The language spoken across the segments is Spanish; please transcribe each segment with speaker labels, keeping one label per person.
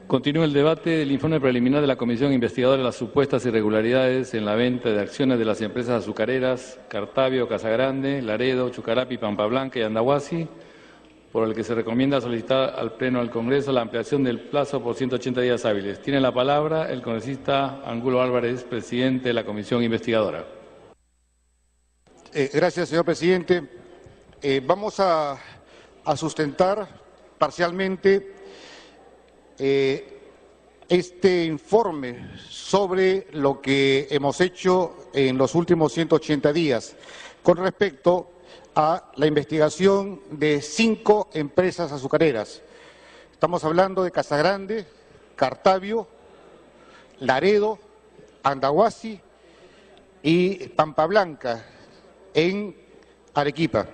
Speaker 1: Continúa el debate del informe preliminar de la Comisión Investigadora de las supuestas irregularidades en la venta de acciones de las empresas azucareras Cartabio, Casagrande, Laredo, Chucarapi, Pampa Blanca y Andahuasi, por el que se recomienda solicitar al Pleno del Congreso la ampliación del plazo por 180 días hábiles. Tiene la palabra el congresista Angulo Álvarez, presidente de la Comisión Investigadora.
Speaker 2: Gracias, señor presidente. Vamos a sustentar parcialmente este informe sobre lo que hemos hecho en los últimos 180 días con respecto a la investigación de 5 empresas azucareras. Estamos hablando de Casagrande, Cartabio, Laredo, Andahuasi y Pampa Blanca en Arequipa.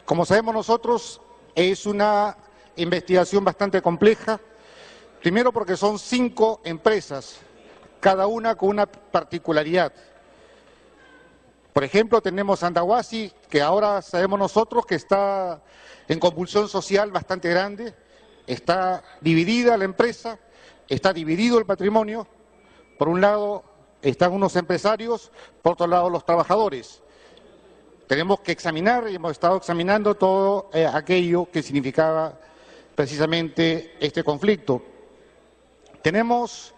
Speaker 2: Como sabemos nosotros, es una investigación bastante compleja. Primero porque son 5 empresas, cada una con una particularidad. Por ejemplo, tenemos Andahuasi, que ahora sabemos nosotros que está en convulsión social bastante grande, está dividida la empresa, está dividido el patrimonio. Por un lado están unos empresarios, por otro lado los trabajadores. Tenemos que examinar, y hemos estado examinando todo aquello que significaba precisamente este conflicto. Tenemos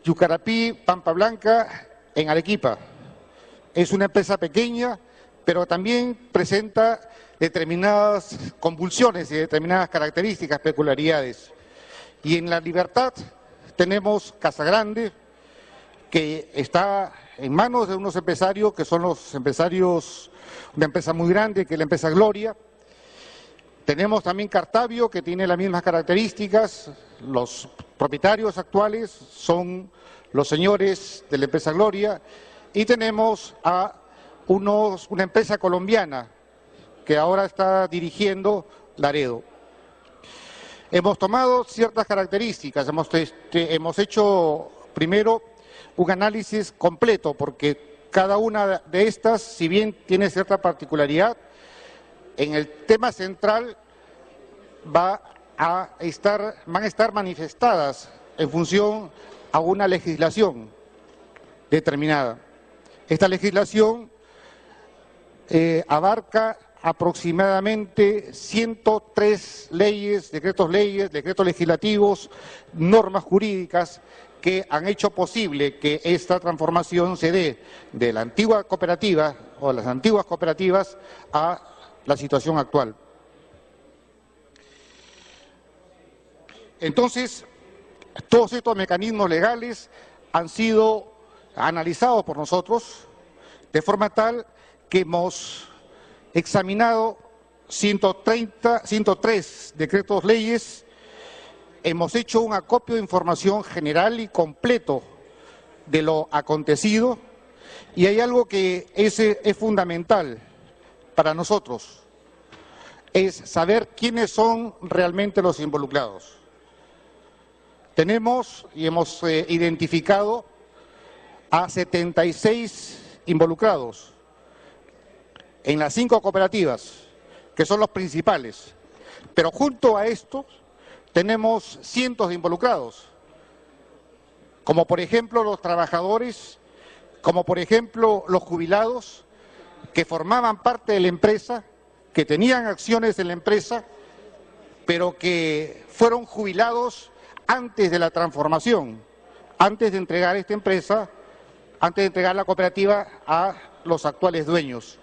Speaker 2: Chucarapi, Pampa Blanca en Arequipa. Es una empresa pequeña, pero también presenta determinadas convulsiones y determinadas características, peculiaridades. Y en La Libertad tenemos Casagrande, que está en manos de unos empresarios que son los empresarios, una empresa muy grande que es la empresa Gloria. Tenemos también Cartabio, que tiene las mismas características. Los propietarios actuales son los señores de la empresa Gloria. Y tenemos a una empresa colombiana que ahora está dirigiendo Laredo. Hemos tomado ciertas características, hemos hecho primero un análisis completo, porque cada una de estas, si bien tiene cierta particularidad, en el tema central van a estar manifestadas en función a una legislación determinada. Esta legislación abarca aproximadamente 103 leyes, decretos legislativos, normas jurídicas que han hecho posible que esta transformación se dé de la antigua cooperativa o de las antiguas cooperativas a la situación actual. Entonces, todos estos mecanismos legales han sido analizados por nosotros de forma tal que hemos examinado 103 decretos leyes, hemos hecho un acopio de información general y completo de lo acontecido, y hay algo que es fundamental para nosotros, es saber quiénes son realmente los involucrados. Tenemos y hemos identificado a 76 involucrados en las 5 cooperativas, que son los principales, pero junto a estos tenemos cientos de involucrados, como por ejemplo los trabajadores, como por ejemplo los jubilados, que formaban parte de la empresa, que tenían acciones en la empresa, pero que fueron jubilados antes de la transformación, antes de entregar esta empresa, antes de entregar la cooperativa a los actuales dueños.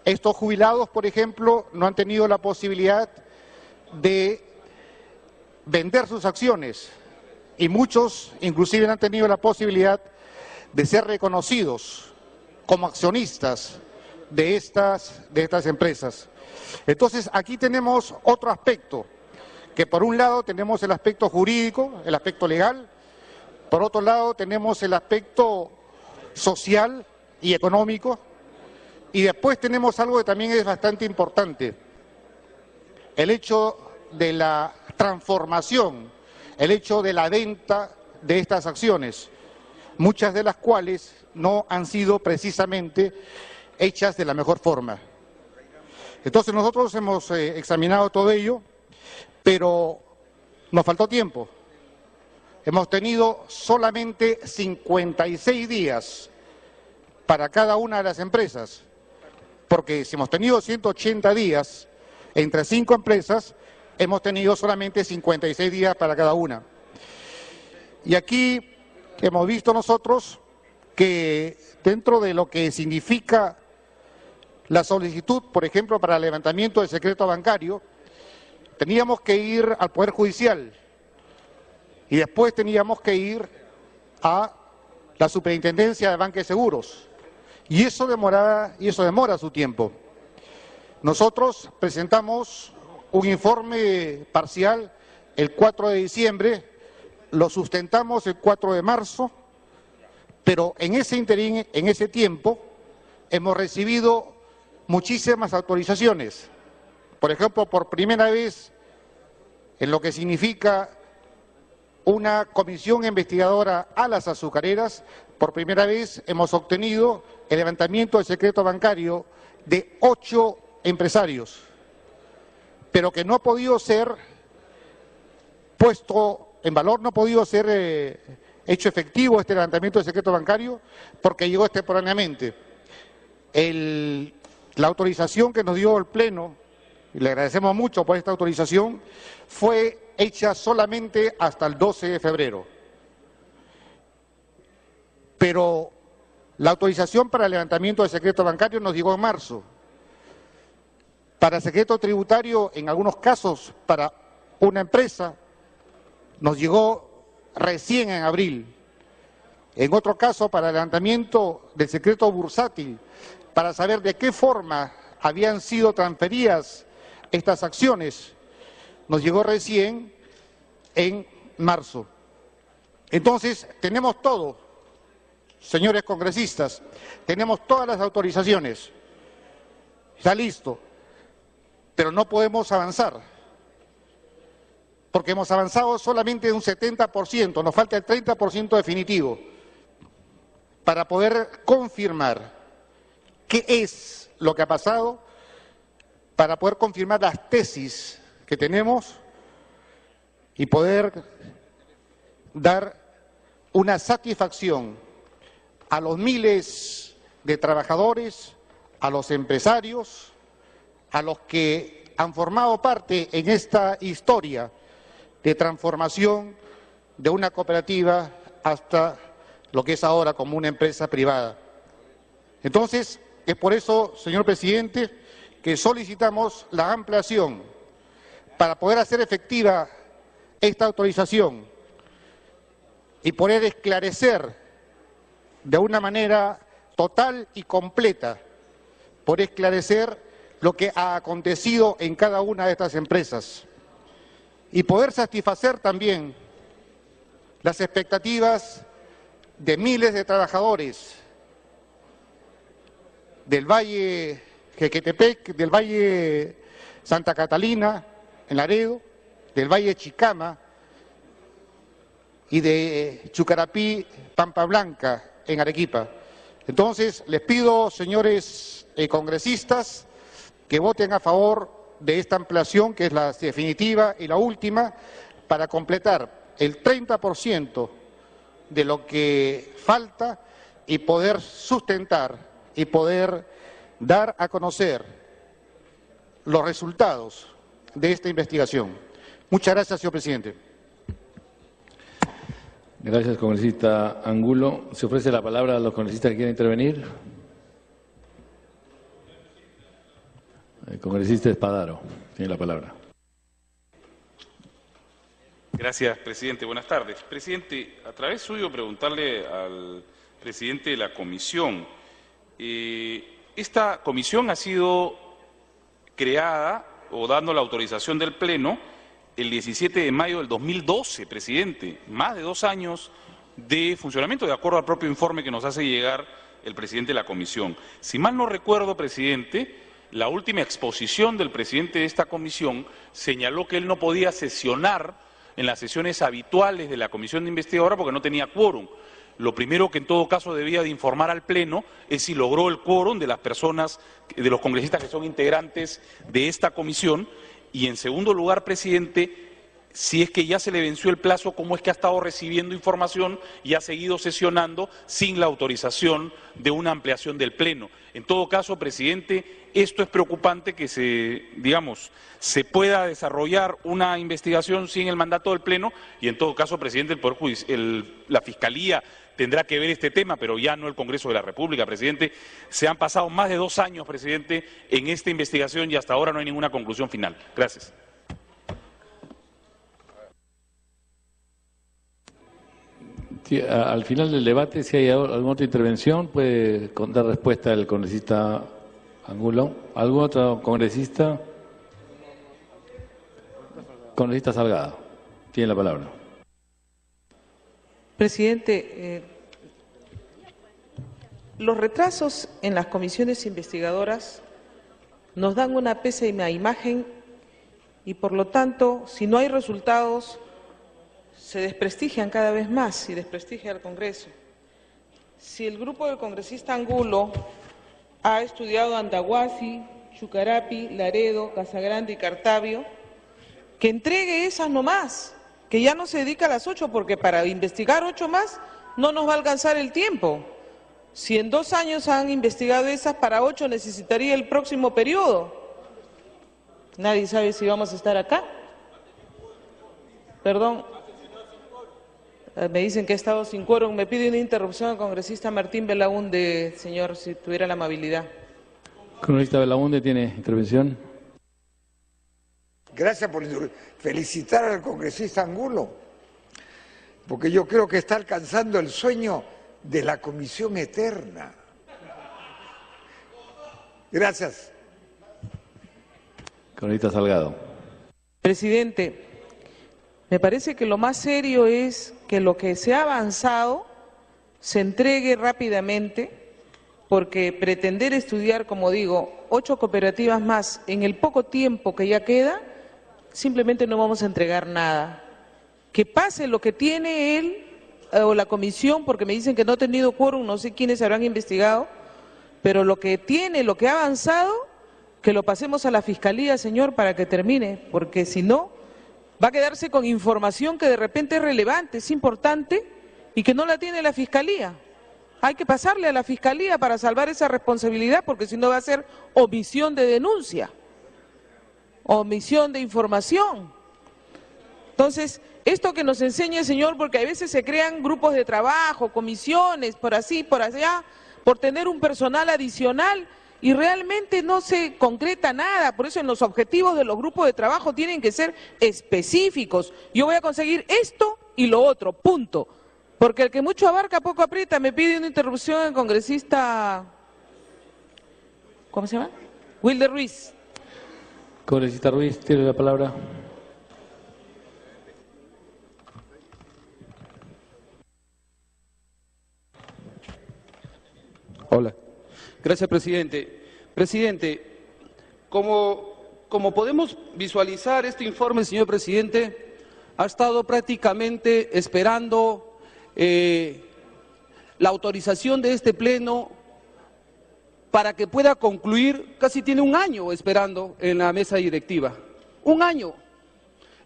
Speaker 2: Estos jubilados, por ejemplo, no han tenido la posibilidad de vender sus acciones, y muchos inclusive no han tenido la posibilidad de ser reconocidos como accionistas de estas empresas. Entonces, aquí tenemos otro aspecto, que por un lado tenemos el aspecto jurídico, el aspecto legal, por otro lado tenemos el aspecto social y económico, y después tenemos algo que también es bastante importante, el hecho de la transformación, el hecho de la venta de estas acciones, muchas de las cuales no han sido precisamente hechas de la mejor forma. Entonces nosotros hemos examinado todo ello, pero nos faltó tiempo. Hemos tenido solamente 56 días para cada una de las empresas, porque si hemos tenido 180 días entre 5 empresas, hemos tenido solamente 56 días para cada una. Y aquí hemos visto nosotros que dentro de lo que significa la solicitud, por ejemplo, para el levantamiento del secreto bancario, teníamos que ir al Poder Judicial y después teníamos que ir a la Superintendencia de Banca y Seguros. Y eso demora su tiempo. Nosotros presentamos un informe parcial el 4 de diciembre, lo sustentamos el 4 de marzo, pero en ese interín, en ese tiempo, hemos recibido muchísimas autorizaciones. Por ejemplo, por primera vez, en lo que significa una comisión investigadora a las azucareras, por primera vez hemos obtenido el levantamiento del secreto bancario de 8 empresarios, pero que no ha podido ser puesto en valor, no ha podido ser hecho efectivo este levantamiento del secreto bancario porque llegó extemporáneamente. La autorización que nos dio el Pleno, y le agradecemos mucho por esta autorización, fue hecha solamente hasta el 12 de febrero. Pero la autorización para el levantamiento del secreto bancario nos llegó en marzo. Para el secreto tributario, en algunos casos, para una empresa, nos llegó recién en abril. En otro caso, para el levantamiento del secreto bursátil, para saber de qué forma habían sido transferidas estas acciones, nos llegó recién en marzo. Entonces, tenemos todo, señores congresistas, tenemos todas las autorizaciones, está listo, pero no podemos avanzar, porque hemos avanzado solamente un 70%, nos falta el 30% definitivo, para poder confirmar qué es lo que ha pasado, para poder confirmar las tesis que tenemos y poder dar una satisfacción a los miles de trabajadores, a los empresarios, a los que han formado parte en esta historia de transformación de una cooperativa hasta lo que es ahora como una empresa privada. Entonces, es por eso, señor presidente, que solicitamos la ampliación para poder hacer efectiva esta autorización y poder esclarecer de una manera total y completa, por esclarecer lo que ha acontecido en cada una de estas empresas y poder satisfacer también las expectativas de miles de trabajadores del Valle Jequetepec, del Valle Santa Catalina, en Laredo, del Valle Chicama y de Chucarapí, Pampa Blanca, en Arequipa. Entonces, les pido, señores congresistas, que voten a favor de esta ampliación, que es la definitiva y la última, para completar el 30% de lo que falta y poder sustentar y poder dar a conocer los resultados de esta investigación. Muchas gracias, señor presidente.
Speaker 1: Gracias, congresista Angulo. Se ofrece la palabra a los congresistas que quieran intervenir. El congresista Espadaro tiene la palabra.
Speaker 3: Gracias, presidente. Buenas tardes. Presidente, a través suyo preguntarle al presidente de la comisión. Esta comisión ha sido creada o dando la autorización del Pleno el 17 de mayo del 2012, presidente. Más de 2 años de funcionamiento, de acuerdo al propio informe que nos hace llegar el presidente de la comisión. Si mal no recuerdo, presidente, la última exposición del presidente de esta comisión señaló que él no podía sesionar en las sesiones habituales de la comisión de investigadora porque no tenía quórum. Lo primero que en todo caso debía de informar al Pleno es si logró el quórum de las personas, de los congresistas que son integrantes de esta comisión. Y en segundo lugar, presidente, si es que ya se le venció el plazo, cómo es que ha estado recibiendo información y ha seguido sesionando sin la autorización de una ampliación del Pleno. En todo caso, presidente, esto es preocupante que se pueda desarrollar una investigación sin el mandato del Pleno y en todo caso, presidente, la Fiscalía tendrá que ver este tema, pero ya no el Congreso de la República, presidente. Se han pasado más de 2 años, presidente, en esta investigación y hasta ahora no hay ninguna conclusión final. Gracias.
Speaker 1: Sí, al final del debate, si hay alguna otra intervención, puede dar respuesta el congresista Angulo. ¿Algún otro congresista? Congresista Salgado, tiene la palabra.
Speaker 4: Presidente, los retrasos en las comisiones investigadoras nos dan una pésima imagen y, por lo tanto, si no hay resultados, se desprestigian cada vez más y desprestigia al Congreso. Si el grupo del congresista Angulo ha estudiado Andahuasi, Chucarapi, Laredo, Casagrande y Cartavio, que entregue esas nomás, que ya no se dedica a las 8, porque para investigar 8 más no nos va a alcanzar el tiempo. Si en 2 años han investigado esas, para 8 necesitaría el próximo periodo. Nadie sabe si vamos a estar acá. Perdón. Me dicen que he estado sin quórum. Me pide una interrupción al congresista Martín Belaúnde, señor, si tuviera la amabilidad.
Speaker 1: Congresista Belaúnde, ¿tiene intervención?
Speaker 5: Gracias por felicitar al congresista Angulo, porque yo creo que está alcanzando el sueño de la comisión eterna. Gracias.
Speaker 1: Congresista Salgado.
Speaker 4: Presidente, me parece que lo más serio es que lo que se ha avanzado se entregue rápidamente, porque pretender estudiar, como digo, 8 cooperativas más en el poco tiempo que ya queda, simplemente no vamos a entregar nada. Que pase lo que tiene él o la comisión, porque me dicen que no ha tenido quórum, no sé quiénes habrán investigado, pero lo que tiene, lo que ha avanzado, que lo pasemos a la Fiscalía, señor, para que termine, porque si no, va a quedarse con información que de repente es relevante, es importante y que no la tiene la Fiscalía. Hay que pasarle a la Fiscalía para salvar esa responsabilidad, porque si no va a ser omisión de denuncia, omisión de información. Entonces, esto que nos enseña el señor, porque a veces se crean grupos de trabajo, comisiones, por así, por allá, por tener un personal adicional, y realmente no se concreta nada. Por eso en los objetivos de los grupos de trabajo tienen que ser específicos. Yo voy a conseguir esto y lo otro, punto. Porque el que mucho abarca, poco aprieta. Me pide una interrupción el congresista, ¿cómo se llama? Wilder Ruiz.
Speaker 1: Congresista Ruiz, tiene la palabra.
Speaker 6: Hola. Gracias, presidente. Presidente, como podemos visualizar, este informe, señor presidente, ha estado prácticamente esperando la autorización de este pleno para que pueda concluir. Casi tiene 1 año esperando en la mesa directiva. 1 año.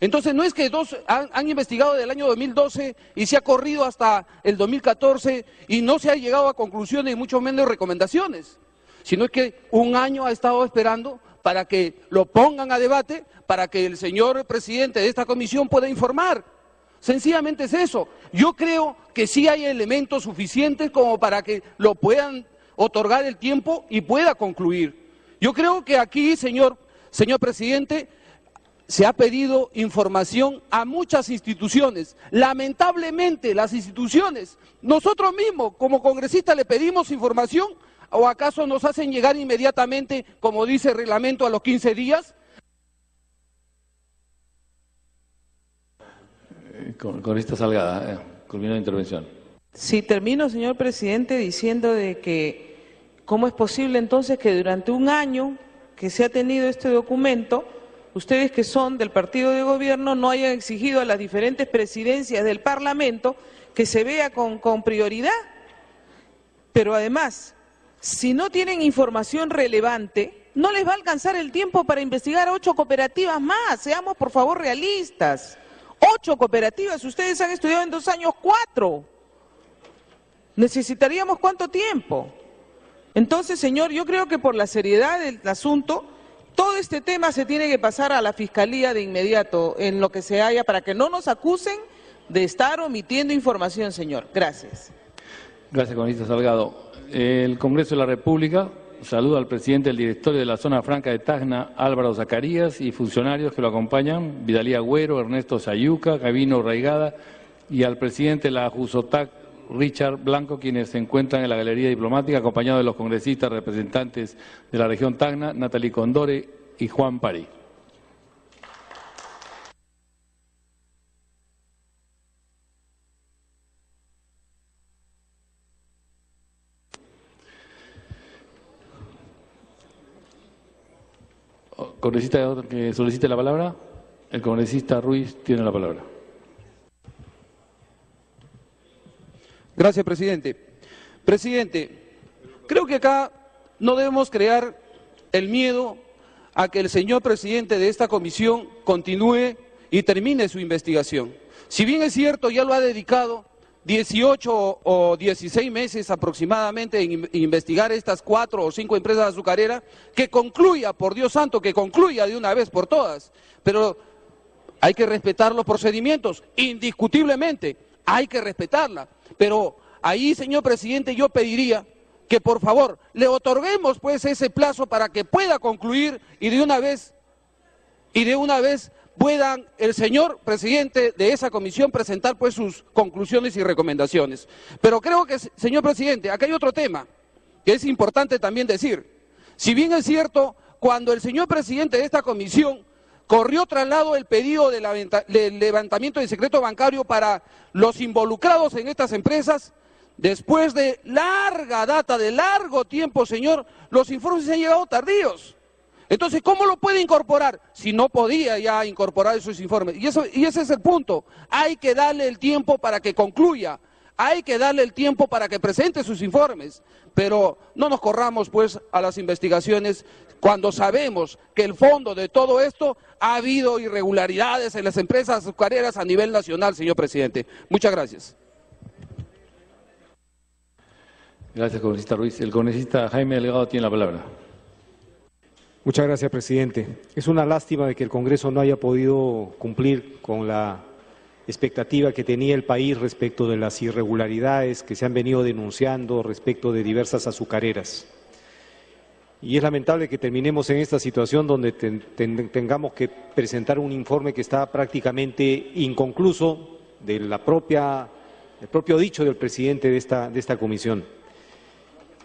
Speaker 6: Entonces no es que han investigado del año 2012 y se ha corrido hasta el 2014 y no se ha llegado a conclusiones y mucho menos recomendaciones, sino es que 1 año ha estado esperando para que lo pongan a debate, para que el señor presidente de esta comisión pueda informar. Sencillamente es eso. Yo creo que sí hay elementos suficientes como para que lo puedan otorgar el tiempo y pueda concluir. Yo creo que aquí, señor presidente, se ha pedido información a muchas instituciones. Lamentablemente, las instituciones, nosotros mismos como congresistas le pedimos información, ¿o acaso nos hacen llegar inmediatamente, como dice el reglamento, a los 15 días?
Speaker 1: Congresista Salgado, culmina la intervención.
Speaker 4: Sí, termino, señor presidente, diciendo de que cómo es posible entonces que durante 1 año que se ha tenido este documento, ustedes que son del partido de gobierno no hayan exigido a las diferentes presidencias del Parlamento que se vea con prioridad. Pero además, si no tienen información relevante, no les va a alcanzar el tiempo para investigar 8 cooperativas más. Seamos por favor realistas. 8 cooperativas, ustedes han estudiado en 2 años 4. ¿Necesitaríamos cuánto tiempo? Entonces, señor, yo creo que por la seriedad del asunto, todo este tema se tiene que pasar a la Fiscalía de inmediato, en lo que se haya, para que no nos acusen de estar omitiendo información, señor. Gracias.
Speaker 1: Gracias, congresista Salgado. El Congreso de la República saluda al presidente del directorio de la Zona Franca de Tacna, Álvaro Zacarías, y funcionarios que lo acompañan, Vidalía Agüero, Ernesto Sayuca, Gabino Raigada, y al presidente de la Jusotac, Richard Blanco, quienes se encuentran en la Galería Diplomática, acompañados de los congresistas representantes de la región Tacna, Natalie Condore y Juan Pari. ¿Congresista que solicite la palabra? El congresista Ruiz tiene la palabra.
Speaker 6: Gracias, presidente. Presidente, creo que acá no debemos crear el miedo a que el señor presidente de esta comisión continúe y termine su investigación. Si bien es cierto, ya lo ha dedicado 18 o 16 meses aproximadamente en investigar estas 4 o 5 empresas azucareras, que concluya, por Dios santo, que concluya de una vez por todas. Pero hay que respetar los procedimientos, indiscutiblemente, hay que respetarla. Pero ahí, señor presidente, yo pediría que por favor le otorguemos pues ese plazo para que pueda concluir y de una vez puedan el señor presidente de esa comisión presentar pues sus conclusiones y recomendaciones. Pero creo que, señor presidente, acá hay otro tema que es importante también decir. Si bien es cierto, cuando el señor presidente de esta comisión corrió traslado el pedido de levantamiento de secreto bancario para los involucrados en estas empresas, después de larga data, de largo tiempo, señor, los informes han llegado tardíos. Entonces, ¿cómo lo puede incorporar? Si no podía ya incorporar esos informes. Y ese es el punto. Hay que darle el tiempo para que concluya. Hay que darle el tiempo para que presente sus informes. Pero no nos corramos, pues, a las investigaciones cuando sabemos que el fondo de todo esto ha habido irregularidades en las empresas azucareras a nivel nacional, señor presidente. Muchas gracias.
Speaker 1: Gracias, congresista Ruiz. El congresista Jaime Delgado tiene la palabra.
Speaker 7: Muchas gracias, presidente. Es una lástima de que el Congreso no haya podido cumplir con la expectativa que tenía el país respecto de las irregularidades que se han venido denunciando respecto de diversas azucareras. Y es lamentable que terminemos en esta situación donde tengamos que presentar un informe que está prácticamente inconcluso del propio dicho del presidente de esta comisión.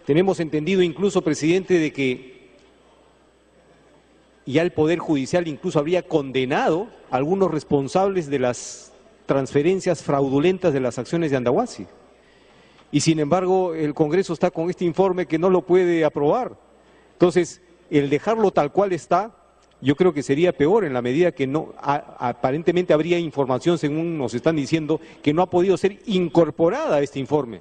Speaker 7: Tenemos entendido incluso, presidente, de que ya el Poder Judicial incluso habría condenado a algunos responsables de las transferencias fraudulentas de las acciones de Andahuasi. Y sin embargo, el Congreso está con este informe que no lo puede aprobar. Entonces, el dejarlo tal cual está, yo creo que sería peor en la medida que no aparentemente habría información, según nos están diciendo, que no ha podido ser incorporada a este informe.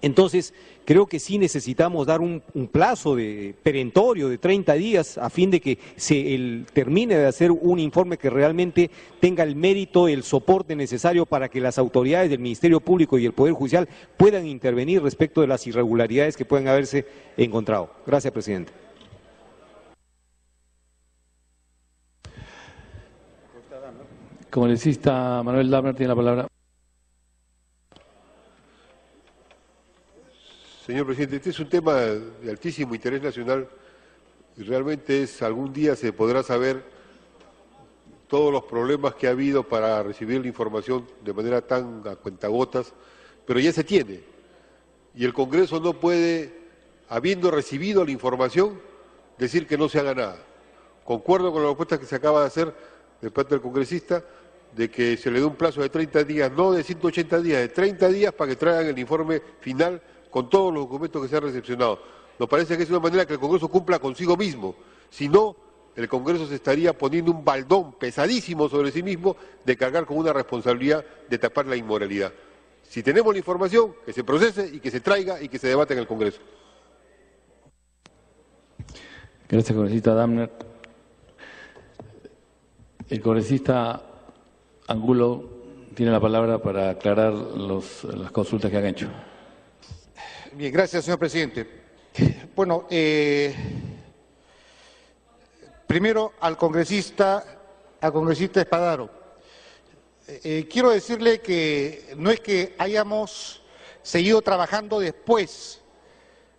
Speaker 7: Entonces, creo que sí necesitamos dar un plazo perentorio de 30 días a fin de que se termine de hacer un informe que realmente tenga el mérito, el soporte necesario para que las autoridades del Ministerio Público y el Poder Judicial puedan intervenir respecto de las irregularidades que pueden haberse encontrado. Gracias, presidente.
Speaker 1: Congresista Manuel Dahmer tiene la palabra.
Speaker 8: Señor presidente, este es un tema de altísimo interés nacional y realmente algún día se podrá saber todos los problemas que ha habido para recibir la información de manera tan a cuentagotas, pero ya se tiene. Y el Congreso no puede, habiendo recibido la información, decir que no se haga nada. Concuerdo con la propuesta que se acaba de hacer de parte del congresista, de que se le dé un plazo de 30 días, no de 180 días, de 30 días para que traigan el informe final con todos los documentos que se han recepcionado. Nos parece que es una manera que el Congreso cumpla consigo mismo. Si no, el Congreso se estaría poniendo un baldón pesadísimo sobre sí mismo de cargar con una responsabilidad de tapar la inmoralidad. Si tenemos la información, que se procese y que se traiga y que se debata en el Congreso.
Speaker 1: Gracias, congresista Dahmer. El congresista Angulo tiene la palabra para aclarar las consultas que han hecho.
Speaker 2: Bien, gracias, señor presidente. Bueno, primero al congresista Espadaro. Quiero decirle que no es que hayamos seguido trabajando después.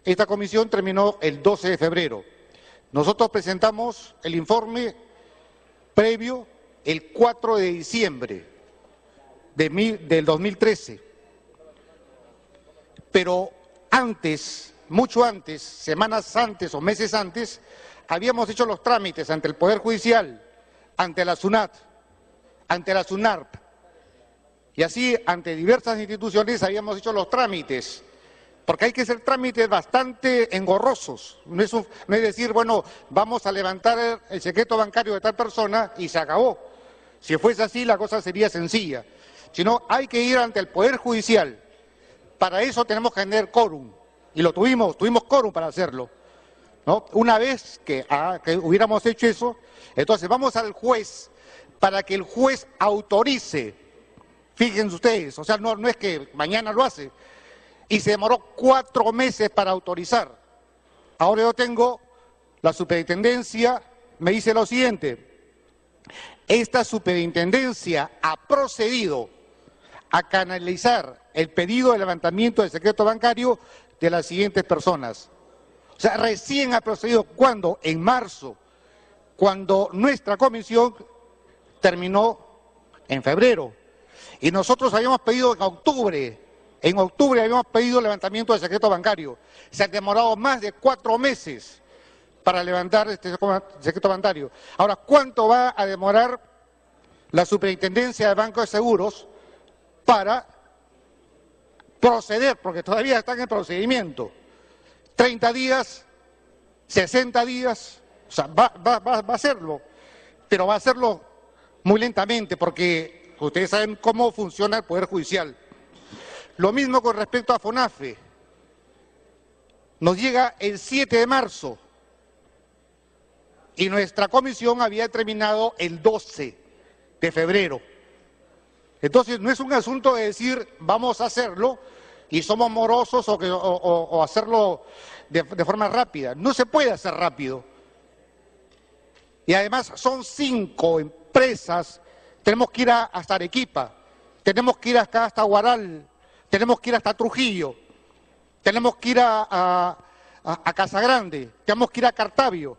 Speaker 2: Esta comisión terminó el 12 de febrero. Nosotros presentamos el informe previo el 4 de diciembre del 2013. Pero antes, mucho antes, semanas antes o meses antes, habíamos hecho los trámites ante el Poder Judicial, ante la SUNAT, ante la SUNARP, y así ante diversas instituciones habíamos hecho los trámites, porque hay que hacer trámites bastante engorrosos. No es decir, bueno, vamos a levantar el secreto bancario de tal persona y se acabó. Si fuese así, la cosa sería sencilla. Sino hay que ir ante el Poder Judicial. Para eso tenemos que tener quórum, y lo tuvimos quórum para hacerlo, ¿no? Una vez que hubiéramos hecho eso, entonces vamos al juez para que el juez autorice. Fíjense ustedes, o sea, no es que mañana lo hace, y se demoró 4 meses para autorizar. Ahora yo tengo, la superintendencia me dice lo siguiente: esta superintendencia ha procedido a canalizar el pedido de levantamiento del secreto bancario de las siguientes personas. O sea, recién ha procedido, ¿cuándo? En marzo, cuando nuestra comisión terminó en febrero. Y nosotros habíamos pedido en octubre habíamos pedido el levantamiento del secreto bancario. Se han demorado más de 4 meses para levantar este secreto bancario. Ahora, ¿cuánto va a demorar la Superintendencia de Bancos de Seguros para proceder? Porque todavía están en procedimiento. 30 días, 60 días, o sea, va a hacerlo, pero va a hacerlo muy lentamente, porque ustedes saben cómo funciona el Poder Judicial. Lo mismo con respecto a FONAFE. Nos llega el 7 de marzo y nuestra comisión había terminado el 12 de febrero. Entonces, no es un asunto de decir vamos a hacerlo y somos morosos o hacerlo de forma rápida. No se puede hacer rápido. Y además son 5 empresas. Tenemos que ir hasta Arequipa, tenemos que ir hasta Huaral, tenemos que ir hasta Trujillo, tenemos que ir a Casagrande, tenemos que ir a Cartavio.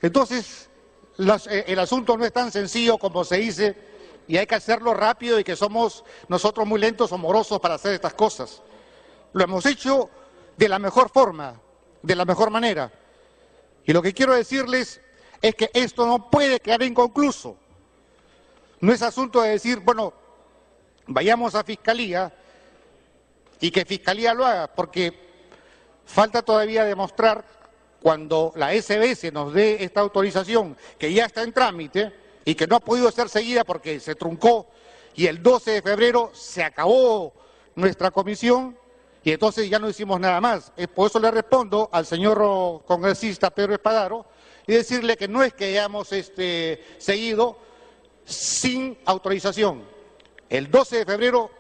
Speaker 2: Entonces, el asunto no es tan sencillo como se dice, y hay que hacerlo rápido, y que somos nosotros muy lentos o morosos para hacer estas cosas. Lo hemos hecho de la mejor forma, de la mejor manera. Y lo que quiero decirles es que esto no puede quedar inconcluso. No es asunto de decir, bueno, vayamos a Fiscalía y que Fiscalía lo haga, porque falta todavía demostrar, cuando la SBS nos dé esta autorización, que ya está en trámite y que no ha podido ser seguida porque se truncó, y el 12 de febrero se acabó nuestra comisión y entonces ya no hicimos nada más. Por eso le respondo al señor congresista Pedro Espadaro y decirle que no es que hayamos seguido sin autorización. El 12 de febrero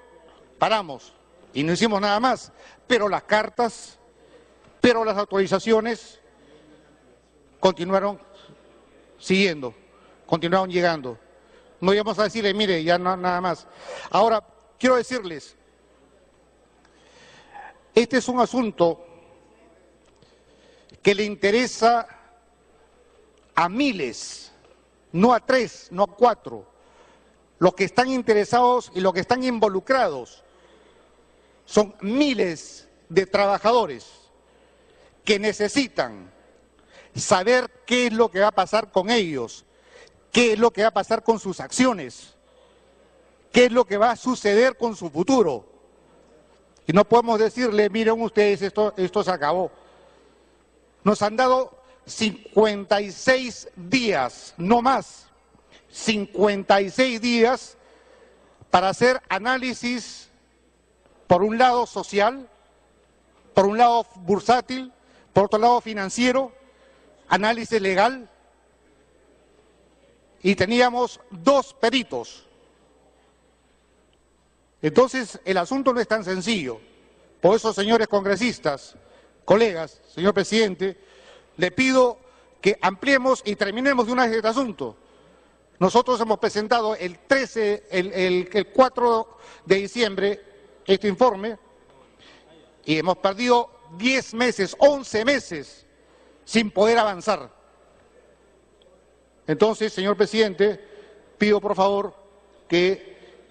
Speaker 2: paramos y no hicimos nada más, pero las cartas, pero las autorizaciones continuaron siguiendo, continuaron llegando. No íbamos a decirle, mire, ya no, nada más. Ahora, quiero decirles, este es un asunto que le interesa a miles, no a 3, no a 4. Los que están interesados y los que están involucrados son miles de trabajadores que necesitan saber qué es lo que va a pasar con ellos, qué es lo que va a pasar con sus acciones, qué es lo que va a suceder con su futuro. Y no podemos decirle, miren ustedes, esto se acabó. Nos han dado 56 días, no más, 56 días para hacer análisis, por un lado social, por un lado bursátil, por otro lado financiero, análisis legal, y teníamos 2 peritos Entonces, el asunto no es tan sencillo. Por eso, señores congresistas, colegas, señor presidente, le pido que ampliemos y terminemos de una vez este asunto. Nosotros hemos presentado el 4 de diciembre este informe y hemos perdido 10 meses, 11 meses sin poder avanzar. Entonces, señor presidente, pido por favor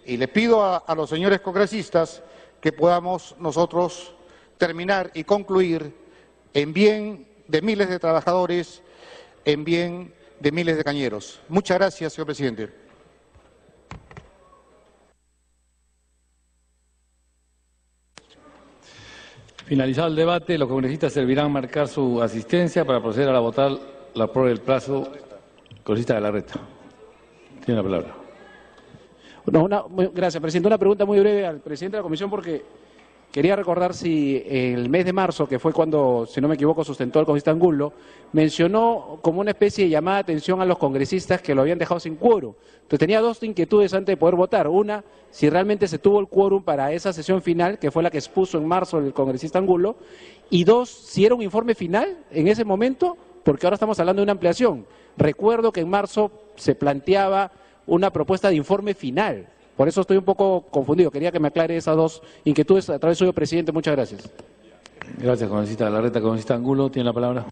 Speaker 2: y le pido a los señores congresistas que podamos nosotros terminar y concluir en bien de miles de trabajadores, en bien de miles de cañeros. Muchas gracias, señor presidente.
Speaker 1: Finalizado el debate, los congresistas servirán marcar su asistencia para proceder a votar la prórroga del plazo. Congresista Galarreta, tiene la palabra.
Speaker 9: Gracias, presidente. Una pregunta muy breve al presidente de la comisión porque quería recordar si el mes de marzo, que fue cuando, si no me equivoco, sustentó el congresista Angulo, mencionó como una especie de llamada de atención a los congresistas que lo habían dejado sin quórum. Entonces tenía dos inquietudes antes de poder votar. Una, si realmente se tuvo el quórum para esa sesión final, que fue la que expuso en marzo el congresista Angulo. Y dos, si era un informe final en ese momento, porque ahora estamos hablando de una ampliación. Recuerdo que en marzo se planteaba una propuesta de informe final. Por eso estoy un poco confundido. Quería que me aclare esas dos inquietudes a través suyo, presidente. Muchas gracias.
Speaker 1: Gracias, congresista Galarreta. Congresista Angulo, tiene la palabra.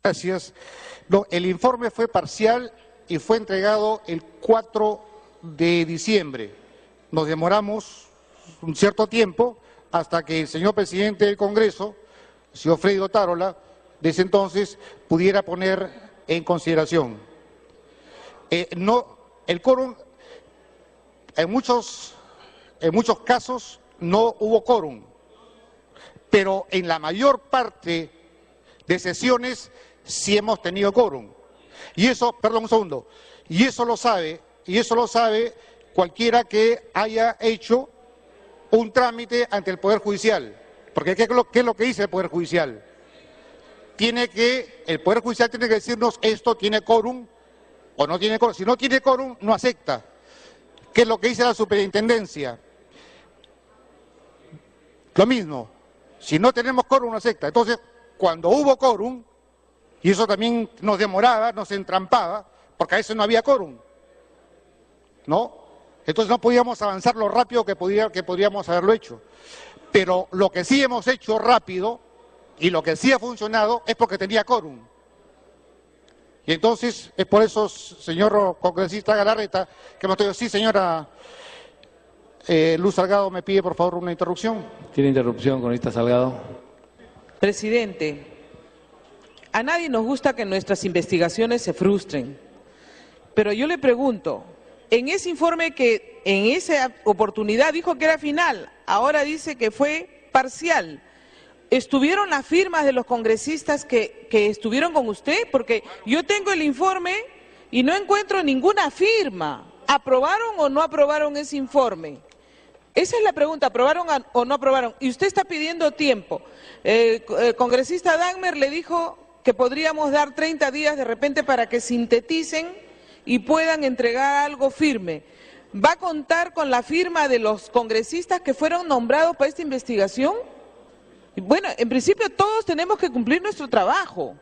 Speaker 2: Gracias. No, el informe fue parcial y fue entregado el 4 de diciembre. Nos demoramos un cierto tiempo hasta que el señor presidente del Congreso, el señor Freddy Otárola, de ese entonces, pudiera poner en consideración. El quórum, en muchos casos no hubo quórum, pero en la mayor parte de sesiones sí hemos tenido quórum. Y eso, perdón un segundo, y eso lo sabe cualquiera que haya hecho un trámite ante el Poder Judicial. Porque ¿qué es lo que dice el Poder Judicial? El Poder Judicial tiene que decirnos esto tiene quórum o no tiene quórum. Si no tiene quórum, no acepta. ¿Qué es lo que dice la superintendencia? Lo mismo. Si no tenemos quórum, no acepta. Entonces, cuando hubo quórum, y eso también nos demoraba, nos entrampaba, porque a veces no había quórum, ¿no? Entonces no podíamos avanzar lo rápido que podríamos haberlo hecho. Pero lo que sí hemos hecho rápido y lo que sí ha funcionado es porque tenía quórum. Y entonces, es por eso, señor congresista Galarreta, que hemos dicho, sí, señora Luz Salgado me pide, por favor, una interrupción.
Speaker 1: Tiene interrupción, congresista Salgado.
Speaker 4: Presidente, a nadie nos gusta que nuestras investigaciones se frustren, pero yo le pregunto, en ese informe que en esa oportunidad dijo que era final, ahora dice que fue parcial, ¿estuvieron las firmas de los congresistas que estuvieron con usted? Porque yo tengo el informe y no encuentro ninguna firma. ¿Aprobaron o no aprobaron ese informe? Esa es la pregunta, ¿aprobaron o no aprobaron? Y usted está pidiendo tiempo. El congresista Dagmer le dijo que podríamos dar 30 días de repente para que sinteticen y puedan entregar algo firme. ¿Va a contar con la firma de los congresistas que fueron nombrados para esta investigación? Bueno, en principio todos tenemos que cumplir nuestro trabajo,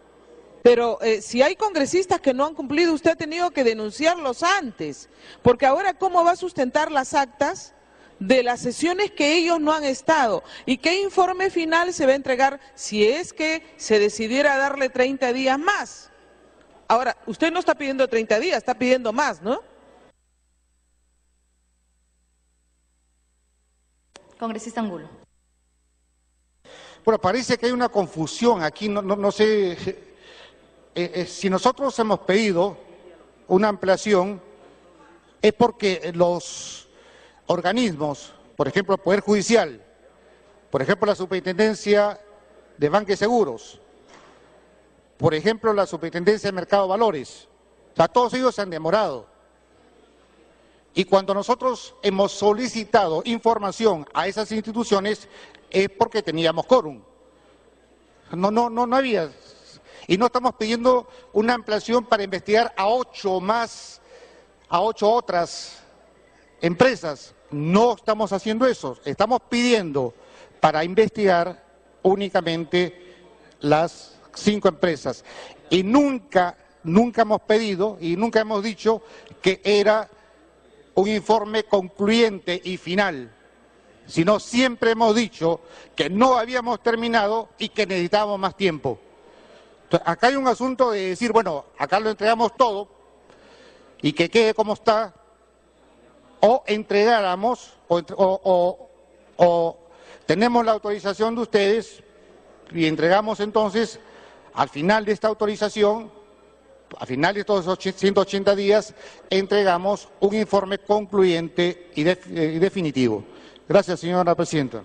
Speaker 4: pero si hay congresistas que no han cumplido, usted ha tenido que denunciarlos antes, porque ahora ¿cómo va a sustentar las actas de las sesiones que ellos no han estado? ¿Y qué informe final se va a entregar si es que se decidiera darle 30 días más? Ahora, usted no está pidiendo 30 días, está pidiendo más, ¿no?
Speaker 10: Congresista Angulo.
Speaker 2: Bueno, parece que hay una confusión aquí, no sé, si nosotros hemos pedido una ampliación es porque los organismos, por ejemplo el Poder Judicial, por ejemplo la Superintendencia de Banca y Seguros, por ejemplo la Superintendencia de Mercado de Valores, o sea, todos ellos se han demorado. Y cuando nosotros hemos solicitado información a esas instituciones es porque teníamos quórum. No había. Y no estamos pidiendo una ampliación para investigar a 8 otras empresas. no estamos haciendo eso, estamos pidiendo para investigar únicamente las 5 empresas. Y nunca hemos pedido y nunca hemos dicho que era un informe concluyente y final, sino siempre hemos dicho que no habíamos terminado y que necesitábamos más tiempo. Entonces, acá hay un asunto de decir, bueno, acá lo entregamos todo y que quede como está, o entregáramos, o tenemos la autorización de ustedes y entregamos entonces, al final de esta autorización, al final de estos 180 días, entregamos un informe concluyente y definitivo. Gracias, señora presidenta.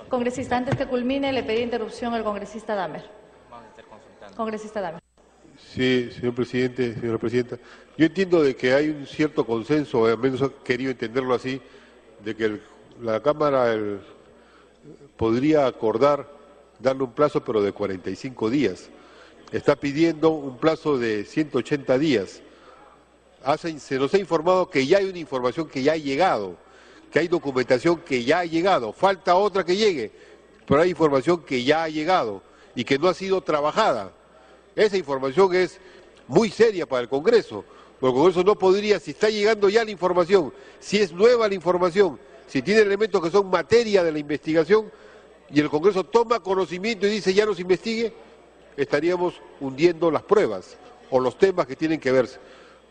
Speaker 10: Congresista, antes que culmine, le pedí interrupción al congresista Damer. Congresista Damer.
Speaker 8: Sí, señor presidente, señora presidenta. Yo entiendo de que hay un cierto consenso, al menos he querido entenderlo así, de que la Cámara podría acordar darle un plazo, pero de 45 días. Está pidiendo un plazo de 180 días. Se nos ha informado que ya hay una información que ya ha llegado, que hay documentación que ya ha llegado. Falta otra que llegue, pero hay información que ya ha llegado y que no ha sido trabajada. Esa información es muy seria para el Congreso, porque el Congreso no podría, si está llegando ya la información, si es nueva la información, si tiene elementos que son materia de la investigación, y el Congreso toma conocimiento y dice ya nos investigue, estaríamos hundiendo las pruebas o los temas que tienen que verse.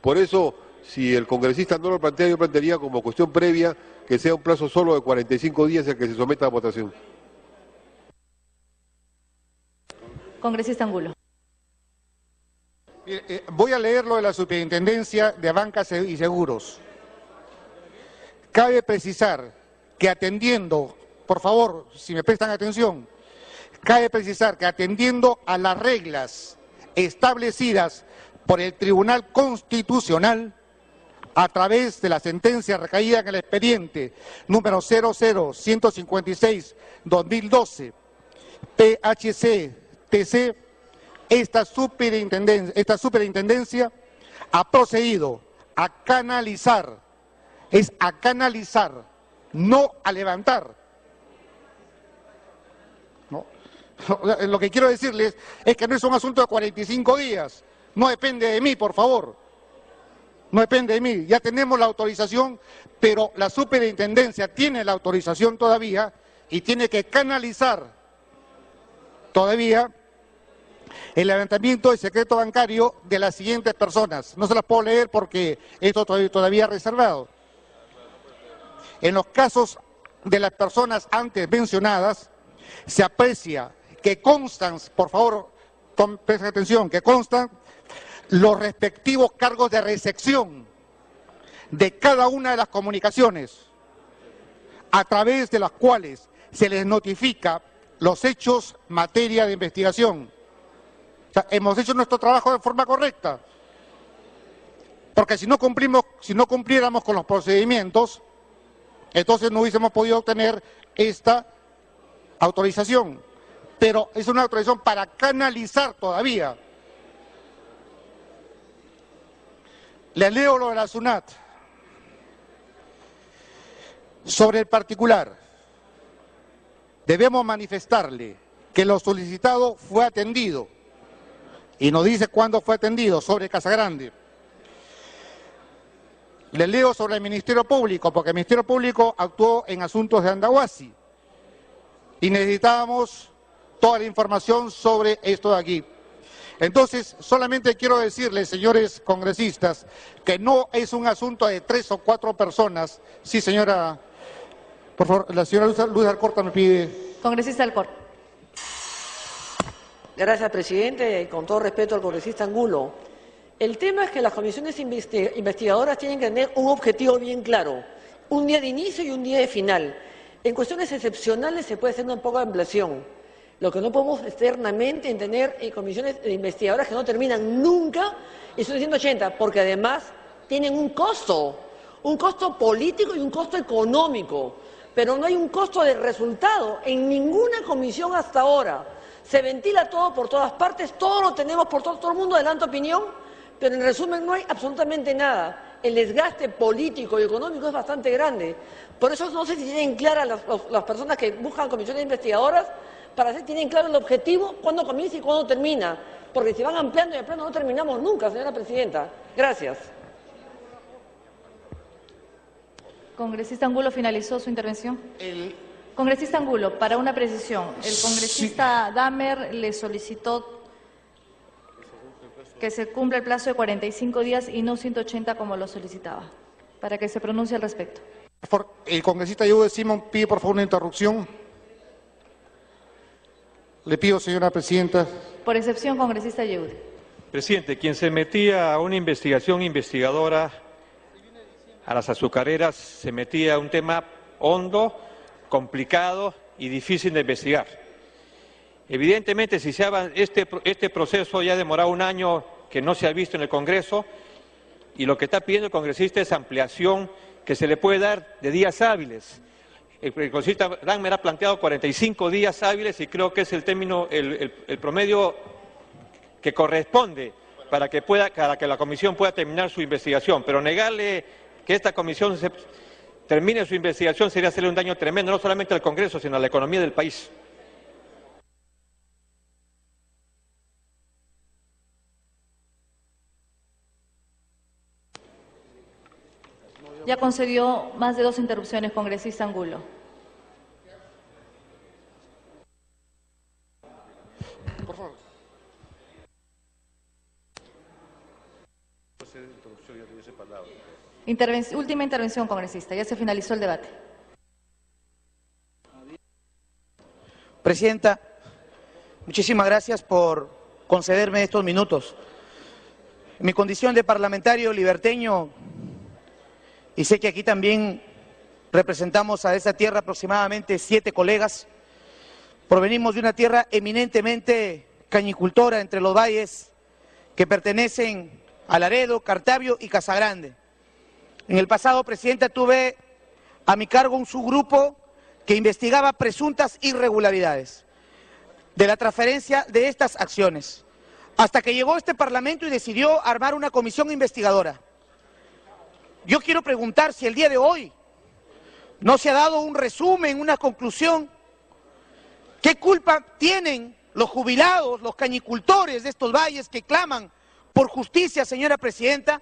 Speaker 8: Por eso, si el congresista no lo plantea, yo plantearía como cuestión previa que sea un plazo solo de 45 días el que se someta a votación.
Speaker 10: Congresista Angulo.
Speaker 2: Voy a leer lo de la Superintendencia de Bancas y Seguros. Cabe precisar que atendiendo, por favor, si me prestan atención, cabe precisar que atendiendo a las reglas establecidas por el Tribunal Constitucional a través de la sentencia recaída en el expediente número 00156-2012, PHC-TC, esta superintendencia ha procedido a canalizar, no a levantar. ¿No? Lo que quiero decirles es que no es un asunto de 45 días, no depende de mí, por favor, no depende de mí, ya tenemos la autorización, pero la superintendencia tiene la autorización todavía y tiene que canalizar todavía el levantamiento del secreto bancario de las siguientes personas. No se las puedo leer porque esto todavía es reservado. En los casos de las personas antes mencionadas, se aprecia que constan, por favor, presten atención, que constan los respectivos cargos de recepción de cada una de las comunicaciones a través de las cuales se les notifica los hechos materia de investigación. O sea, hemos hecho nuestro trabajo de forma correcta, porque si no cumpliéramos con los procedimientos, entonces no hubiésemos podido obtener esta autorización, pero es una autorización para canalizar todavía. Les leo lo de la SUNAT. Sobre el particular, debemos manifestarle que lo solicitado fue atendido, y nos dice cuándo fue atendido, sobre Casagrande. Les leo sobre el Ministerio Público, porque el Ministerio Público actuó en asuntos de Andahuasi, y necesitábamos toda la información sobre esto de aquí. Entonces, solamente quiero decirles, señores congresistas, que no es un asunto de 3 o 4 personas. Sí, señora, por favor, la señora Luz Alcorta me pide.
Speaker 10: Congresista Alcorta.
Speaker 11: Gracias, presidente. Con todo respeto al congresista Angulo. El tema es que las comisiones investigadoras tienen que tener un objetivo bien claro, un día de inicio y un día de final. En cuestiones excepcionales se puede hacer un poco de ampliación. Lo que no podemos eternamente en tener comisiones investigadoras que no terminan nunca y son 180, porque además tienen un costo político y un costo económico, pero no hay un costo de resultado en ninguna comisión hasta ahora. Se ventila todo por todas partes, todo lo tenemos por todo el mundo, adelanta opinión, pero en resumen no hay absolutamente nada. el desgaste político y económico es bastante grande. Por eso no sé si tienen claras las personas que buscan comisiones investigadoras, para ver si tienen claro el objetivo, cuándo comienza y cuándo termina. Porque si van ampliando y ampliando no terminamos nunca, señora presidenta. Gracias.
Speaker 10: Congresista Angulo, ¿finalizó su intervención? Congresista Angulo, para una precisión, el congresista Damer le solicitó que se cumpla el plazo de 45 días y no 180 como lo solicitaba, para que se pronuncie al respecto.
Speaker 2: El congresista Yehude Simón pide por favor una interrupción. Le pido, señora presidenta.
Speaker 10: Por excepción, congresista Yehude.
Speaker 12: Presidente, quien se metía a una investigación investigadora a las azucareras se metía a un tema hondo, complicado y difícil de investigar. Evidentemente, si este proceso ya ha demorado un año que no se ha visto en el Congreso, y lo que está pidiendo el congresista es ampliación que se le puede dar de días hábiles. El congresista Damer ha planteado 45 días hábiles y creo que es el término, el promedio que corresponde para que la comisión pueda terminar su investigación. Pero negarle que esta comisión termine su investigación sería hacerle un daño tremendo, no solamente al Congreso, sino a la economía del país.
Speaker 10: Ya concedió más de 2 interrupciones, congresista Angulo.
Speaker 2: Por favor.
Speaker 10: Última intervención, congresista. Ya se finalizó el debate.
Speaker 13: Presidenta, muchísimas gracias por concederme estos minutos. En mi condición de parlamentario liberteño, y sé que aquí también representamos a esa tierra aproximadamente 7 colegas, provenimos de una tierra eminentemente cañicultora entre los valles que pertenecen a Laredo, Cartavio y Casagrande. En el pasado, presidenta, tuve a mi cargo un subgrupo que investigaba presuntas irregularidades de la transferencia de estas acciones, hasta que llegó este Parlamento y decidió armar una comisión investigadora. Yo quiero preguntar si el día de hoy no se ha dado un resumen, una conclusión. ¿Qué culpa tienen los jubilados, los cañicultores de estos valles que claman por justicia, señora presidenta?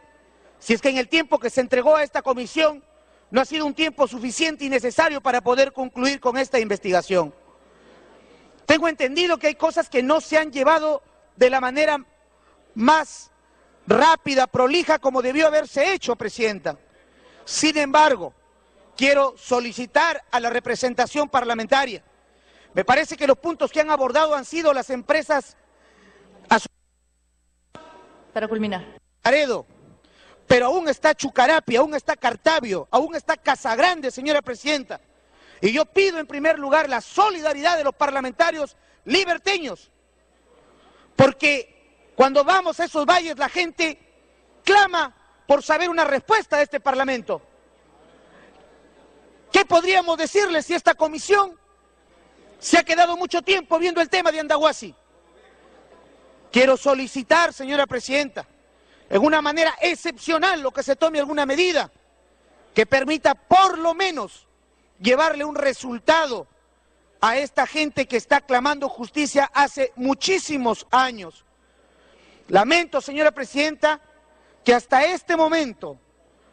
Speaker 13: Si es que en el tiempo que se entregó a esta comisión no ha sido un tiempo suficiente y necesario para poder concluir con esta investigación. Tengo entendido que hay cosas que no se han llevado de la manera más rápida, prolija, como debió haberse hecho, presidenta. Sin embargo, quiero solicitar a la representación parlamentaria. Me parece que los puntos que han abordado han sido las empresas.
Speaker 10: Para culminar.
Speaker 13: Laredo, pero aún está Chucarapi, aún está Cartavio, aún está Casagrande, señora presidenta. Y yo pido en primer lugar la solidaridad de los parlamentarios liberteños, porque cuando vamos a esos valles la gente clama por saber una respuesta de este Parlamento. ¿Qué podríamos decirles si esta comisión se ha quedado mucho tiempo viendo el tema de Andahuasi? Quiero solicitar, señora presidenta, en una manera excepcional lo que se tome alguna medida que permita por lo menos llevarle un resultado a esta gente que está clamando justicia hace muchísimos años. Lamento, señora presidenta, que hasta este momento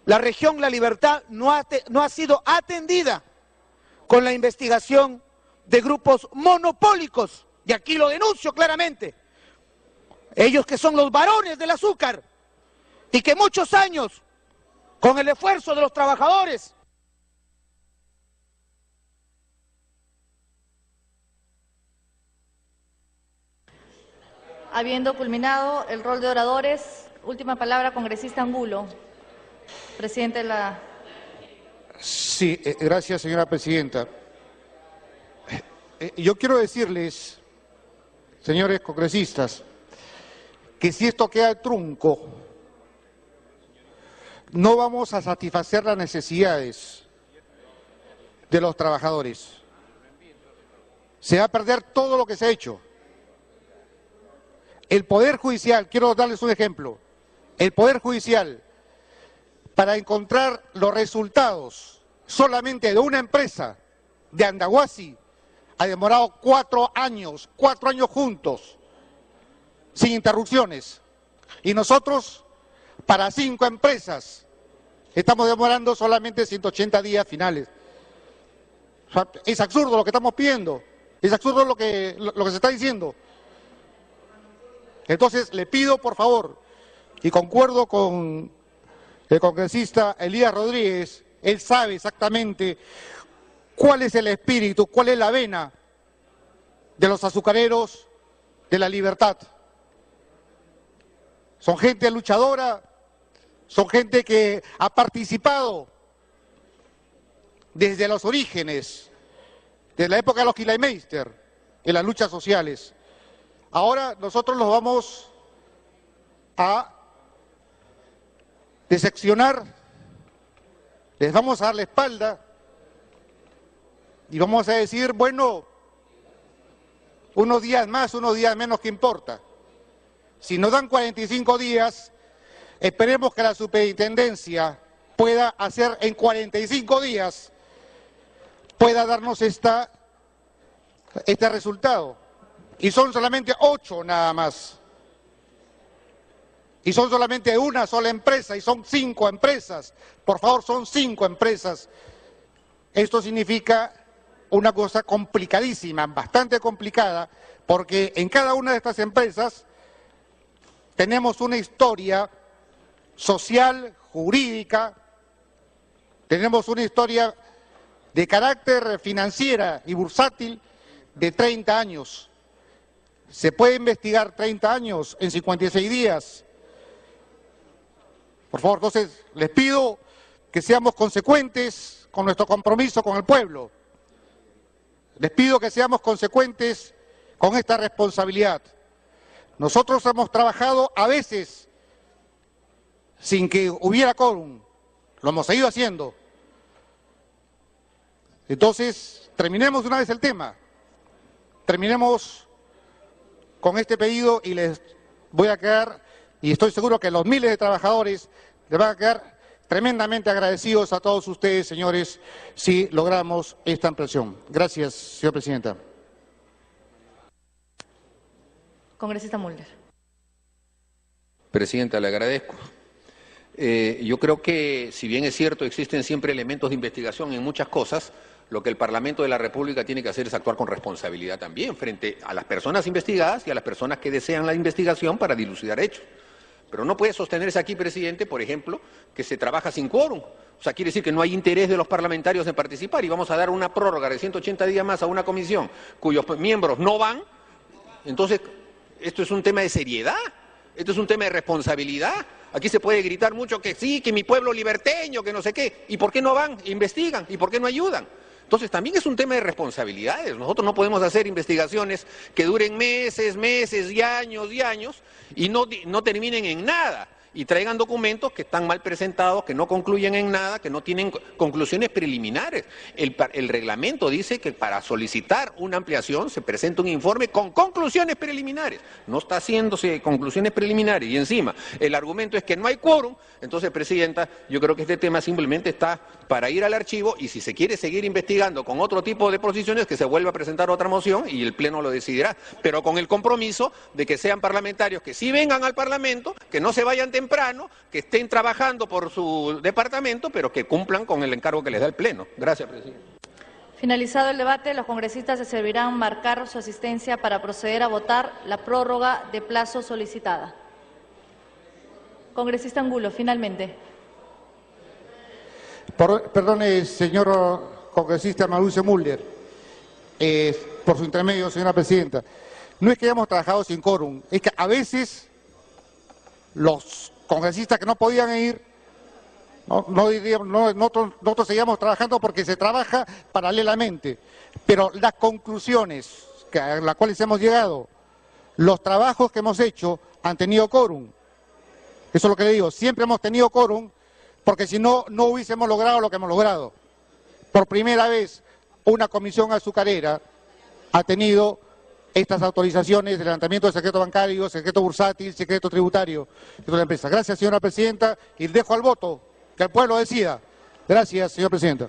Speaker 13: la región La Libertad no ha sido atendida con la investigación de grupos monopólicos, y aquí lo denuncio claramente, ellos que son los varones del azúcar, y que muchos años, con el esfuerzo de los trabajadores,
Speaker 10: Habiendo culminado el rol de oradores, última palabra, congresista Angulo, presidente de la...
Speaker 2: Sí, gracias, señora presidenta. Yo quiero decirles, señores congresistas, que si esto queda trunco, no vamos a satisfacer las necesidades de los trabajadores. Se va a perder todo lo que se ha hecho. El Poder Judicial, quiero darles un ejemplo, el Poder Judicial para encontrar los resultados solamente de una empresa de Andahuasi ha demorado 4 años juntos, sin interrupciones. Y nosotros, para 5 empresas, estamos demorando solamente 180 días finales. O sea, es absurdo lo que estamos pidiendo, es absurdo lo que se está diciendo. Entonces, le pido, por favor, y concuerdo con el congresista Elías Rodríguez, él sabe exactamente cuál es el espíritu, cuál es la vena de los azucareros de La Libertad. Son gente luchadora, son gente que ha participado desde los orígenes, desde la época de los Quilaiméster, en las luchas sociales. Ahora nosotros los vamos a diseccionar, les vamos a dar la espalda y vamos a decir, bueno, unos días más, unos días menos, ¿qué importa? Si nos dan 45 días, esperemos que la superintendencia pueda hacer en 45 días, pueda darnos este resultado. Y son solamente 8 nada más. Y son solamente una sola empresa, y son 5 empresas. Por favor, son 5 empresas. Esto significa una cosa complicadísima, bastante complicada, porque en cada una de estas empresas tenemos una historia social, jurídica, tenemos una historia de carácter financiera y bursátil de 30 años. ¿Se puede investigar 30 años en 56 días? Por favor, entonces, les pido que seamos consecuentes con nuestro compromiso con el pueblo. Les pido que seamos consecuentes con esta responsabilidad. Nosotros hemos trabajado a veces sin que hubiera quórum. Lo hemos seguido haciendo. Entonces, terminemos de una vez el tema. Terminemos con este pedido y les voy a quedar, y estoy seguro que los miles de trabajadores les van a quedar tremendamente agradecidos a todos ustedes, señores, si logramos esta ampliación. Gracias, señora presidenta.
Speaker 10: Congresista Mulder.
Speaker 14: Presidenta, le agradezco. Yo creo que, si bien es cierto, existen siempre elementos de investigación en muchas cosas, lo que el Parlamento de la República tiene que hacer es actuar con responsabilidad también frente a las personas investigadas y a las personas que desean la investigación para dilucidar hechos. Pero no puede sostenerse aquí, presidente, por ejemplo, que se trabaja sin quórum. O sea, quiere decir que no hay interés de los parlamentarios en participar y vamos a dar una prórroga de 180 días más a una comisión cuyos miembros no van. Entonces, esto es un tema de seriedad, esto es un tema de responsabilidad. Aquí se puede gritar mucho que sí, que mi pueblo liberteño, que no sé qué. ¿Y por qué no van? Investigan. ¿Y por qué no ayudan? Entonces también es un tema de responsabilidades. Nosotros no podemos hacer investigaciones que duren meses y años y no terminen en nada y traigan documentos que están mal presentados, que no concluyen en nada, que no tienen conclusiones preliminares. El reglamento dice que para solicitar una ampliación se presenta un informe con conclusiones preliminares. No está haciéndose conclusiones preliminares y encima el argumento es que no hay quórum. Entonces, presidenta, yo creo que este tema simplemente está para ir al archivo y si se quiere seguir investigando con otro tipo de posiciones, que se vuelva a presentar otra moción y el Pleno lo decidirá, pero con el compromiso de que sean parlamentarios que sí vengan al Parlamento, que no se vayan temprano, que estén trabajando por su departamento, pero que cumplan con el encargo que les da el Pleno. Gracias, presidente.
Speaker 10: Finalizado el debate, los congresistas se servirán marcar su asistencia para proceder a votar la prórroga de plazo solicitada. Congresista Angulo, finalmente.
Speaker 2: Perdone, señor congresista Mauricio Mulder, por su intermedio, señora presidenta. No es que hayamos trabajado sin quórum, es que a veces los congresistas que no podían ir, nosotros seguíamos trabajando porque se trabaja paralelamente, pero las conclusiones a las cuales hemos llegado, los trabajos que hemos hecho han tenido quórum. Eso es lo que le digo, siempre hemos tenido quórum, porque si no, no hubiésemos logrado lo que hemos logrado. Por primera vez, una comisión azucarera ha tenido estas autorizaciones de levantamiento de secreto bancario, secreto bursátil, secreto tributario de la empresa. Gracias, señora presidenta, y dejo al voto que el pueblo decida. Gracias, señor presidente.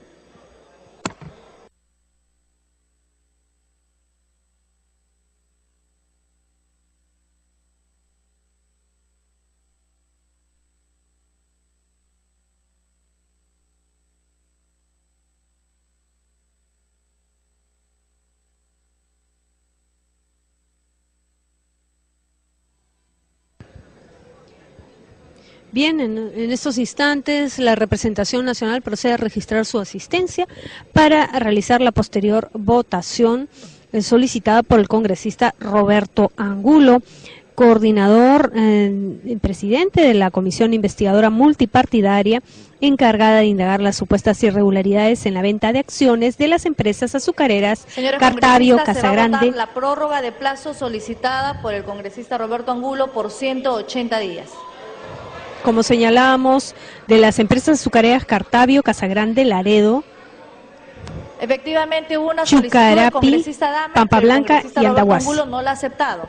Speaker 15: Bien, en estos instantes la representación nacional procede a registrar su asistencia para realizar la posterior votación solicitada por el congresista Roberto Angulo, coordinador, presidente de la Comisión Investigadora Multipartidaria encargada de indagar las supuestas irregularidades en la venta de acciones de las empresas azucareras
Speaker 10: Señores
Speaker 15: Cartabio,
Speaker 10: congresistas,
Speaker 15: Casagrande.
Speaker 10: se va a votar la prórroga de plazo solicitada por el congresista Roberto Angulo por 180 días.
Speaker 15: Como señalábamos, de las empresas azucareras Cartabio, Casagrande, Laredo,
Speaker 10: Efectivamente hubo una solicitud del
Speaker 15: Chucarapi,
Speaker 10: congresista Dahmer,
Speaker 15: Pampa
Speaker 10: pero el
Speaker 15: Blanca
Speaker 10: congresista
Speaker 15: y
Speaker 10: Roberto
Speaker 15: Andahuasi.
Speaker 10: Angulo no la ha aceptado.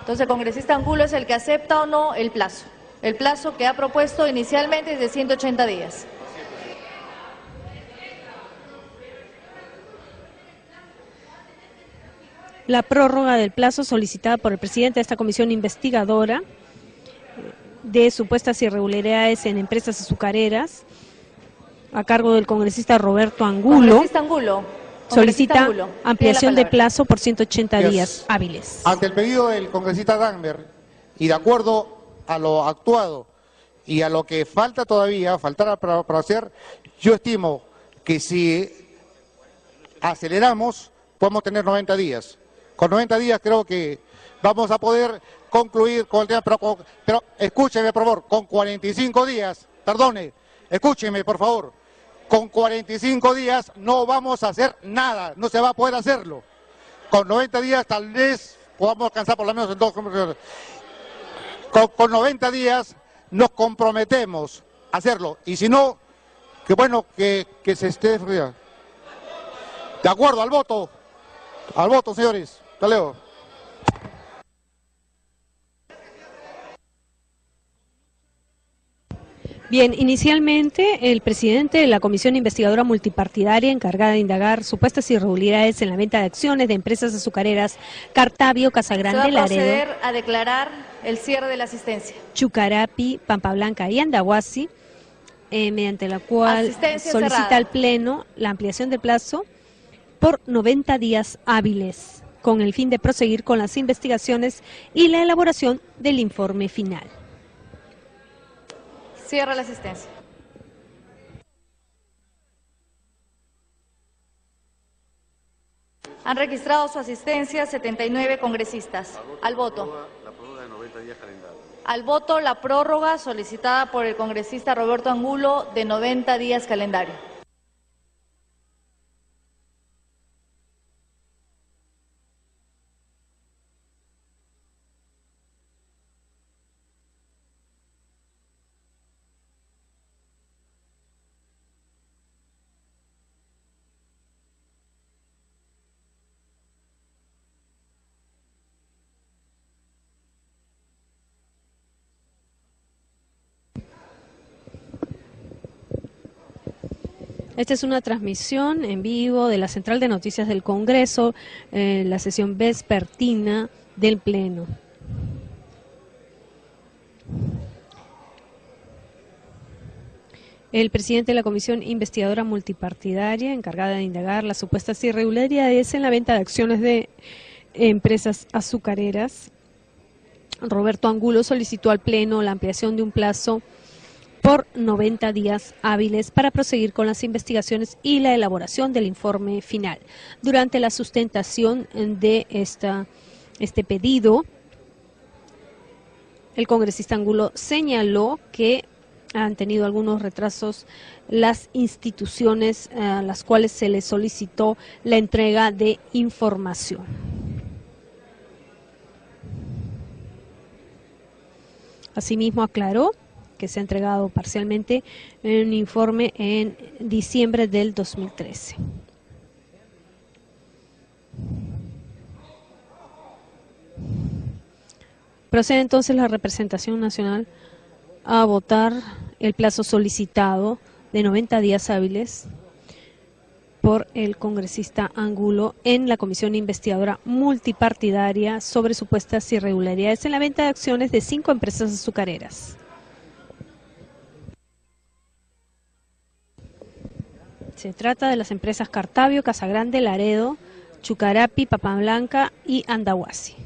Speaker 10: Entonces el congresista Angulo es el que acepta o no el plazo. El plazo que ha propuesto inicialmente es de 180 días.
Speaker 15: La prórroga del plazo solicitada por el presidente de esta comisión investigadora de supuestas irregularidades en empresas azucareras a cargo del congresista Roberto Angulo.
Speaker 10: Congresista Angulo.
Speaker 15: Solicita
Speaker 10: Angulo,
Speaker 15: ampliación
Speaker 10: tiene
Speaker 15: de
Speaker 10: la palabra.
Speaker 15: plazo por 180
Speaker 2: Yes.
Speaker 15: días hábiles.
Speaker 2: Ante el pedido del congresista Dahmer y de acuerdo a lo actuado y a lo que falta todavía, faltará para hacer, yo estimo que si aceleramos podemos tener 90 días. Con 90 días creo que vamos a poder concluir con el tema, pero escúcheme por favor, con 45 días, perdone, escúcheme por favor, con 45 días no vamos a hacer nada, no se va a poder hacerlo. Con 90 días tal vez podamos alcanzar por lo menos en 2 conversaciones. Con 90 días nos comprometemos a hacerlo, y si no, que bueno que se esté... De acuerdo, al voto, señores. Hasta luego.
Speaker 15: Bien, inicialmente el presidente de la Comisión Investigadora Multipartidaria encargada de indagar supuestas irregularidades en la venta de acciones de empresas azucareras Cartabio,
Speaker 10: Se va
Speaker 15: Casagrande,
Speaker 10: a
Speaker 15: Laredo,
Speaker 10: proceder a declarar el cierre de la asistencia.
Speaker 15: Chucarapi, Pampa Blanca y Andahuasi, mediante la cual
Speaker 10: Asistencia
Speaker 15: solicita
Speaker 10: cerrada.
Speaker 15: al Pleno la ampliación de plazo por 90 días hábiles, con el fin de proseguir con las investigaciones y la elaboración del informe final.
Speaker 10: Cierra la asistencia. Han registrado su asistencia 79 congresistas. Al voto. Al voto la prórroga solicitada por el congresista Roberto Angulo de 90 días calendario.
Speaker 15: Esta es una transmisión en vivo de la Central de Noticias del Congreso, la sesión vespertina del Pleno. El presidente de la Comisión Investigadora Multipartidaria, encargada de indagar las supuestas irregularidades en la venta de acciones de empresas azucareras, Roberto Angulo, solicitó al Pleno la ampliación de un plazo por 90 días hábiles para proseguir con las investigaciones y la elaboración del informe final. Durante la sustentación de este pedido, el congresista Angulo señaló que han tenido algunos retrasos las instituciones a las cuales se les solicitó la entrega de información. Asimismo, aclaró que se ha entregado parcialmente un informe en diciembre del 2013. Procede entonces la representación nacional a votar el plazo solicitado de 90 días hábiles por el congresista Angulo en la comisión investigadora multipartidaria sobre supuestas irregularidades en la venta de acciones de 5 empresas azucareras. Se trata de las empresas Cartabio, Casagrande, Laredo, Chucarapi, Papablanca y Andahuasi.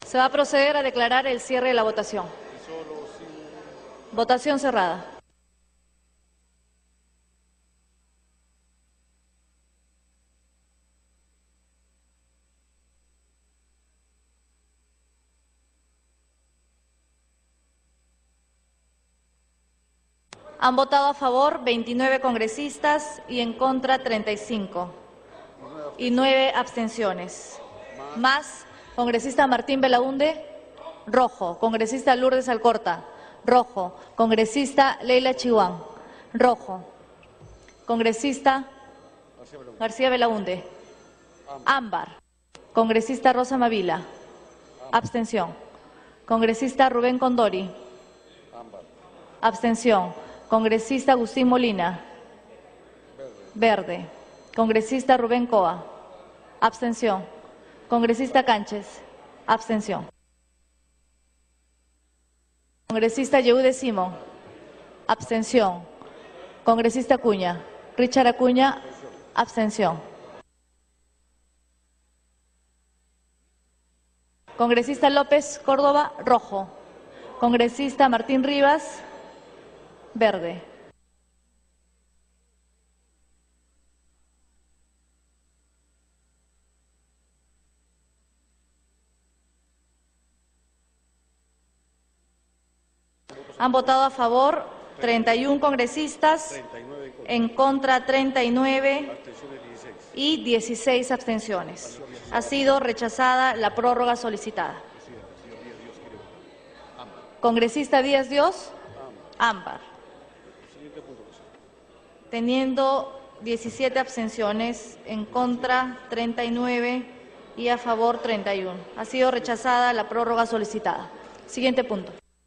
Speaker 10: Se va a proceder a declarar el cierre de la votación. Votación cerrada. Han votado a favor 29 congresistas y en contra 35. Y 9 abstenciones. Más congresista Martín Belaunde, rojo. Congresista Lourdes Alcorta, rojo. Congresista Leila Chihuán, rojo. Congresista García Belaunde, ámbar. Congresista Rosa Mavila, abstención. Congresista Rubén Condori, abstención. Congresista Agustín Molina, verde. Congresista Rubén Coa, abstención. Congresista Cánchez, abstención. Congresista Yehude Simón, abstención. Congresista Acuña, Richard Acuña, abstención. Congresista López Córdoba, rojo. Congresista Martín Rivas, verde. Han votado a favor 31 congresistas, en contra 39 y 16 abstenciones. Ha sido rechazada la prórroga solicitada. Congresista Díaz Dios, ámbar. Teniendo 17 abstenciones, en contra 39 y a favor 31. Ha sido rechazada la prórroga solicitada. Siguiente punto.